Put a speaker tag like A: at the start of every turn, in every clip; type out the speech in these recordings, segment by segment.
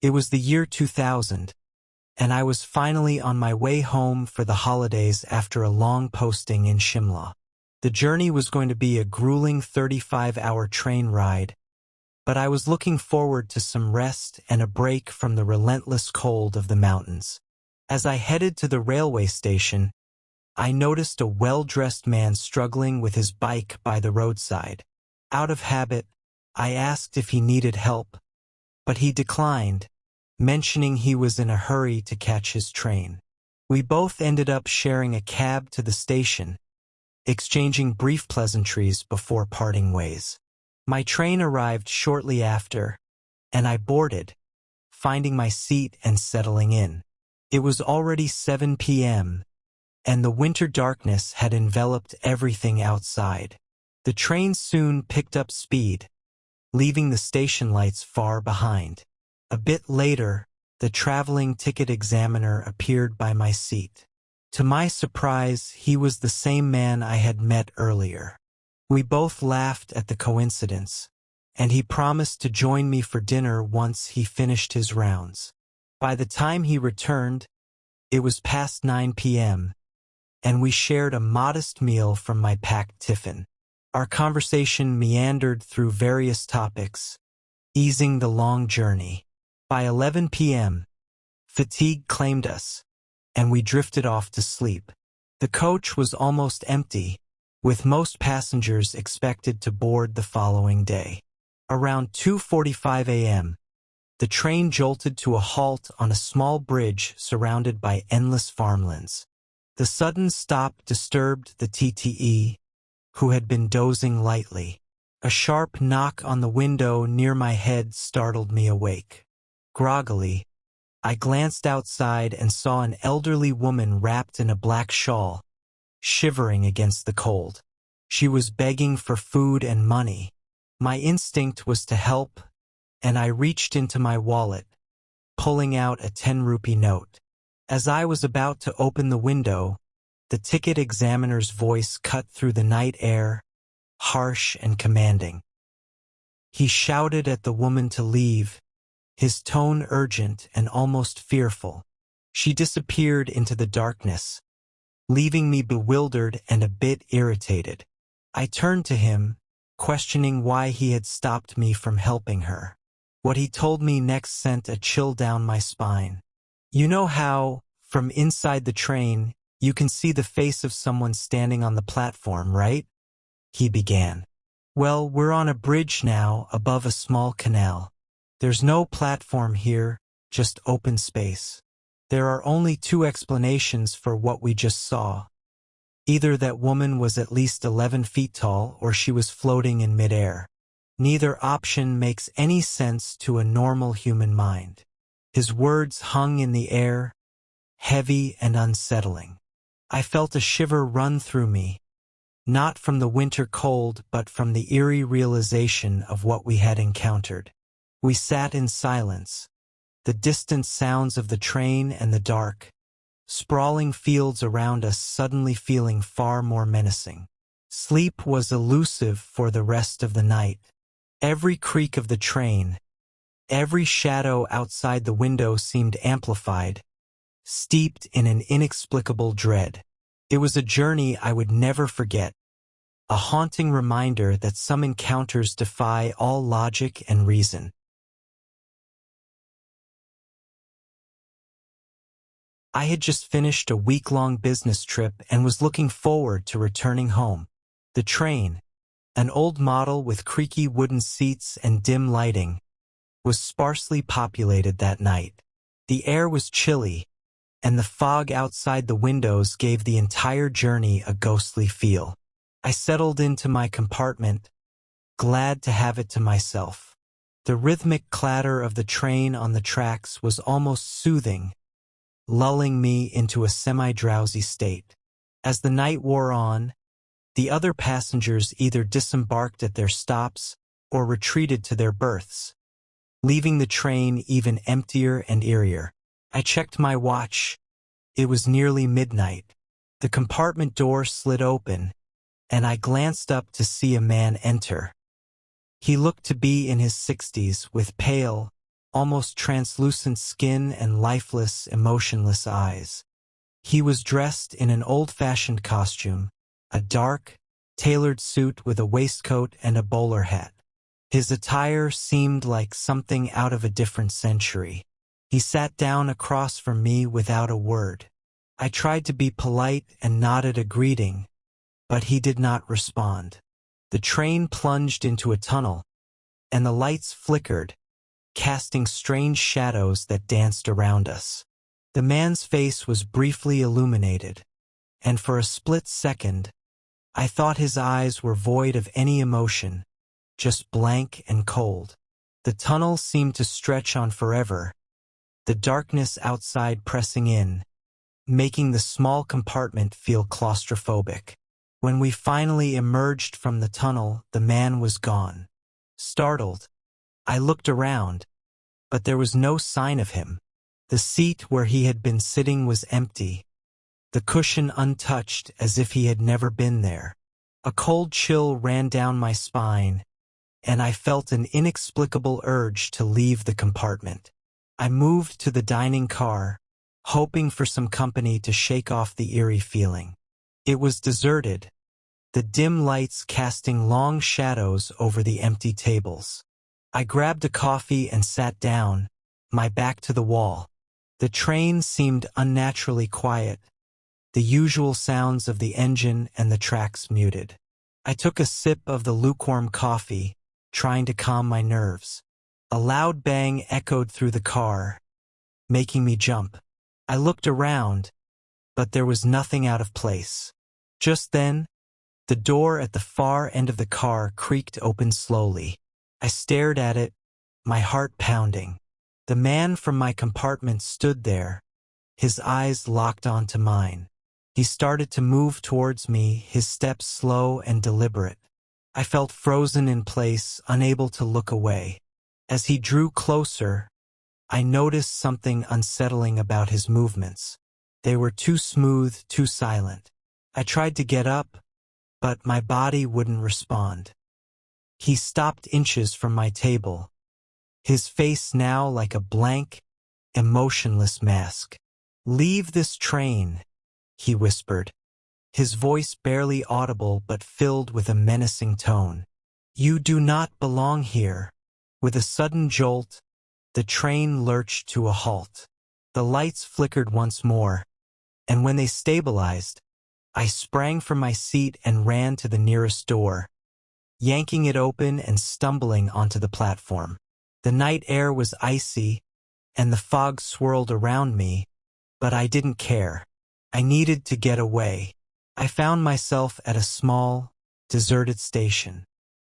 A: It was the year 2000, and I was finally on my way home for the holidays after a long posting in Shimla. The journey was going to be a grueling 35-hour train ride, but I was looking forward to some rest and a break from the relentless cold of the mountains. As I headed to the railway station, I noticed a well-dressed man struggling with his bike by the roadside. Out of habit, I asked if he needed help, but he declined, mentioning he was in a hurry to catch his train. We both ended up sharing a cab to the station, exchanging brief pleasantries before parting ways. My train arrived shortly after, and I boarded, finding my seat and settling in. It was already 7 p.m., and the winter darkness had enveloped everything outside. The train soon picked up speed, leaving the station lights far behind. A bit later, the traveling ticket examiner appeared by my seat. To my surprise, he was the same man I had met earlier. We both laughed at the coincidence, and he promised to join me for dinner once he finished his rounds. By the time he returned, it was past 9 p.m., and we shared a modest meal from my packed tiffin. Our conversation meandered through various topics, easing the long journey. By 11 p.m., fatigue claimed us, and we drifted off to sleep. The coach was almost empty, with most passengers expected to board the following day. Around 2:45 a.m., the train jolted to a halt on a small bridge surrounded by endless farmlands. The sudden stop disturbed the TTE, who had been dozing lightly. A sharp knock on the window near my head startled me awake. Groggily, I glanced outside and saw an elderly woman wrapped in a black shawl, shivering against the cold. She was begging for food and money. My instinct was to help, and I reached into my wallet, pulling out a 10-rupee note. As I was about to open the window, the ticket examiner's voice cut through the night air, harsh and commanding. He shouted at the woman to leave, his tone urgent and almost fearful. She disappeared into the darkness, leaving me bewildered and a bit irritated. I turned to him, questioning why he had stopped me from helping her. What he told me next sent a chill down my spine. You know how, from inside the train, you can see the face of someone standing on the platform, right? He began. Well, we're on a bridge now above a small canal. There's no platform here, just open space. There are only two explanations for what we just saw. Either that woman was at least 11 feet tall or she was floating in midair. Neither option makes any sense to a normal human mind. His words hung in the air, heavy and unsettling. I felt a shiver run through me, not from the winter cold but from the eerie realization of what we had encountered. We sat in silence, the distant sounds of the train and the dark, sprawling fields around us suddenly feeling far more menacing. Sleep was elusive for the rest of the night. Every creak of the train, every shadow outside the window seemed amplified, steeped in an inexplicable dread. It was a journey I would never forget, a haunting reminder that some encounters defy all logic and reason. I had just finished a week-long business trip and was looking forward to returning home. The train, an old model with creaky wooden seats and dim lighting, was sparsely populated that night. The air was chilly, and the fog outside the windows gave the entire journey a ghostly feel. I settled into my compartment, glad to have it to myself. The rhythmic clatter of the train on the tracks was almost soothing, lulling me into a semi-drowsy state. As the night wore on, the other passengers either disembarked at their stops or retreated to their berths, leaving the train even emptier and eerier. I checked my watch. It was nearly midnight. The compartment door slid open, and I glanced up to see a man enter. He looked to be in his 60s, with pale, almost translucent skin and lifeless, emotionless eyes. He was dressed in an old-fashioned costume, a dark, tailored suit with a waistcoat and a bowler hat. His attire seemed like something out of a different century. He sat down across from me without a word. I tried to be polite and nodded a greeting, but he did not respond. The train plunged into a tunnel, and the lights flickered, casting strange shadows that danced around us. The man's face was briefly illuminated, and for a split second, I thought his eyes were void of any emotion, just blank and cold. The tunnel seemed to stretch on forever, the darkness outside pressing in, making the small compartment feel claustrophobic. When we finally emerged from the tunnel, the man was gone. Startled, I looked around, but there was no sign of him. The seat where he had been sitting was empty, the cushion untouched as if he had never been there. A cold chill ran down my spine, and I felt an inexplicable urge to leave the compartment. I moved to the dining car, hoping for some company to shake off the eerie feeling. It was deserted, the dim lights casting long shadows over the empty tables. I grabbed a coffee and sat down, my back to the wall. The train seemed unnaturally quiet, the usual sounds of the engine and the tracks muted. I took a sip of the lukewarm coffee, trying to calm my nerves. A loud bang echoed through the car, making me jump. I looked around, but there was nothing out of place. Just then, the door at the far end of the car creaked open slowly. I stared at it, my heart pounding. The man from my compartment stood there, his eyes locked onto mine. He started to move towards me, his steps slow and deliberate. I felt frozen in place, unable to look away. As he drew closer, I noticed something unsettling about his movements. They were too smooth, too silent. I tried to get up, but my body wouldn't respond. He stopped inches from my table, his face now like a blank, emotionless mask. "Leave this train," he whispered, his voice barely audible but filled with a menacing tone. "You do not belong here." With a sudden jolt, the train lurched to a halt. The lights flickered once more, and when they stabilized, I sprang from my seat and ran to the nearest door, yanking it open and stumbling onto the platform. The night air was icy, and the fog swirled around me, but I didn't care. I needed to get away. I found myself at a small, deserted station.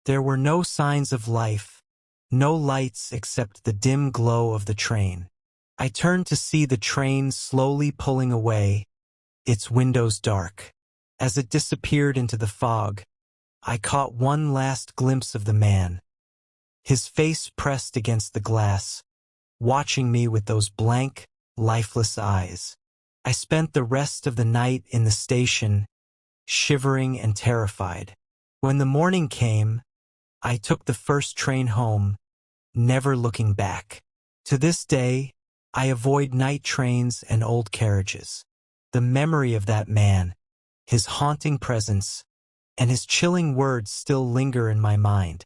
A: There were no signs of life, no lights except the dim glow of the train. I turned to see the train slowly pulling away, its windows dark. As it disappeared into the fog, I caught one last glimpse of the man, his face pressed against the glass, watching me with those blank, lifeless eyes. I spent the rest of the night in the station, shivering and terrified. When the morning came, I took the first train home, never looking back. To this day, I avoid night trains and old carriages. The memory of that man, his haunting presence, and his chilling words still linger in my mind,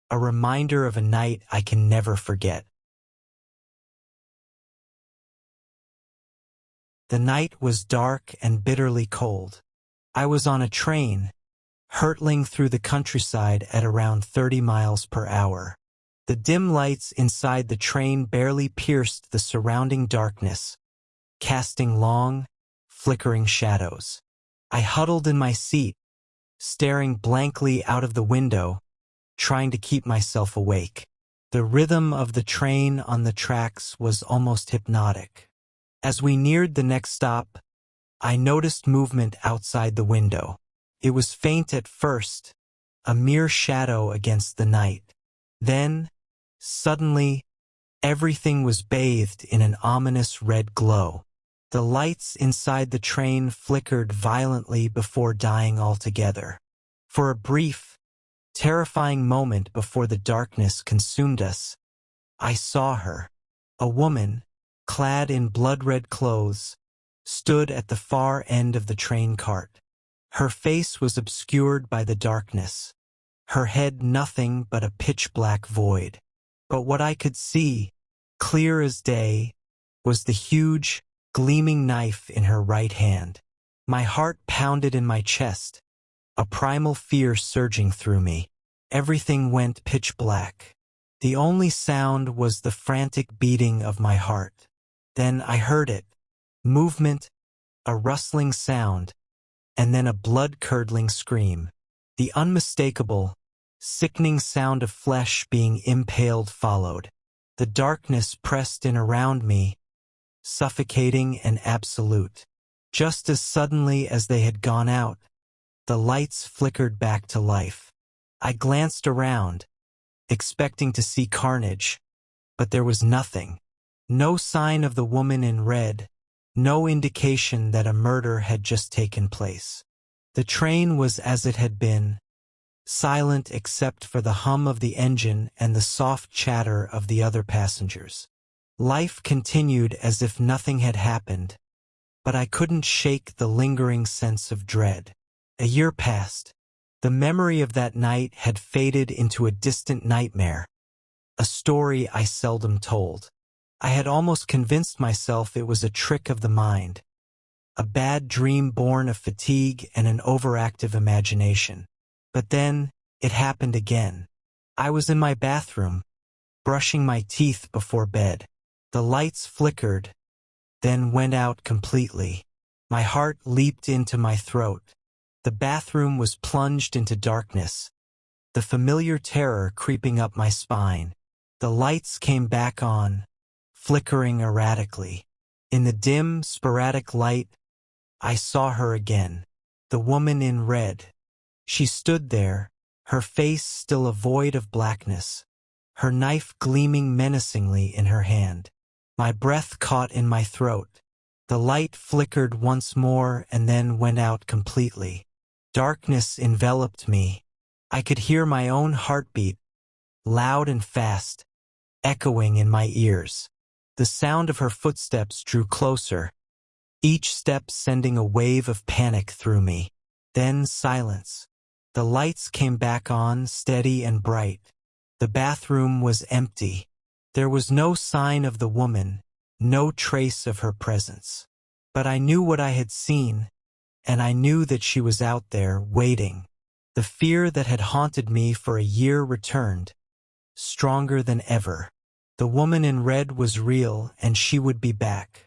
A: a reminder of a night I can never forget. The night was dark and bitterly cold. I was on a train, hurtling through the countryside at around 30 miles per hour. The dim lights inside the train barely pierced the surrounding darkness, casting long, flickering shadows. I huddled in my seat, staring blankly out of the window, trying to keep myself awake. The rhythm of the train on the tracks was almost hypnotic. As we neared the next stop, I noticed movement outside the window. It was faint at first, a mere shadow against the night. Then, suddenly, everything was bathed in an ominous red glow. The lights inside the train flickered violently before dying altogether. For a brief, terrifying moment before the darkness consumed us, I saw her. A woman, clad in blood-red clothes, stood at the far end of the train cart. Her face was obscured by the darkness, her head nothing but a pitch-black void. But what I could see, clear as day, was the huge, gleaming knife in her right hand. My heart pounded in my chest, a primal fear surging through me. Everything went pitch black. The only sound was the frantic beating of my heart. Then I heard it. Movement, a rustling sound, and then a blood-curdling scream. The unmistakable, sickening sound of flesh being impaled followed. The darkness pressed in around me, suffocating and absolute. Just as suddenly as they had gone out, the lights flickered back to life. I glanced around, expecting to see carnage, but there was nothing. No sign of the woman in red, no indication that a murder had just taken place. The train was as it had been, silent except for the hum of the engine and the soft chatter of the other passengers. Life continued as if nothing had happened, but I couldn't shake the lingering sense of dread. A year passed. The memory of that night had faded into a distant nightmare, a story I seldom told. I had almost convinced myself it was a trick of the mind, a bad dream born of fatigue and an overactive imagination. But then, it happened again. I was in my bathroom, brushing my teeth before bed. The lights flickered, then went out completely. My heart leaped into my throat. The bathroom was plunged into darkness, the familiar terror creeping up my spine. The lights came back on, flickering erratically. In the dim, sporadic light, I saw her again, the woman in red. She stood there, her face still a void of blackness, her knife gleaming menacingly in her hand. My breath caught in my throat. The light flickered once more and then went out completely. Darkness enveloped me. I could hear my own heartbeat, loud and fast, echoing in my ears. The sound of her footsteps drew closer, each step sending a wave of panic through me. Then silence. The lights came back on, steady and bright. The bathroom was empty. There was no sign of the woman, no trace of her presence. But I knew what I had seen, and I knew that she was out there, waiting. The fear that had haunted me for a year returned, stronger than ever. The woman in red was real, and she would be back.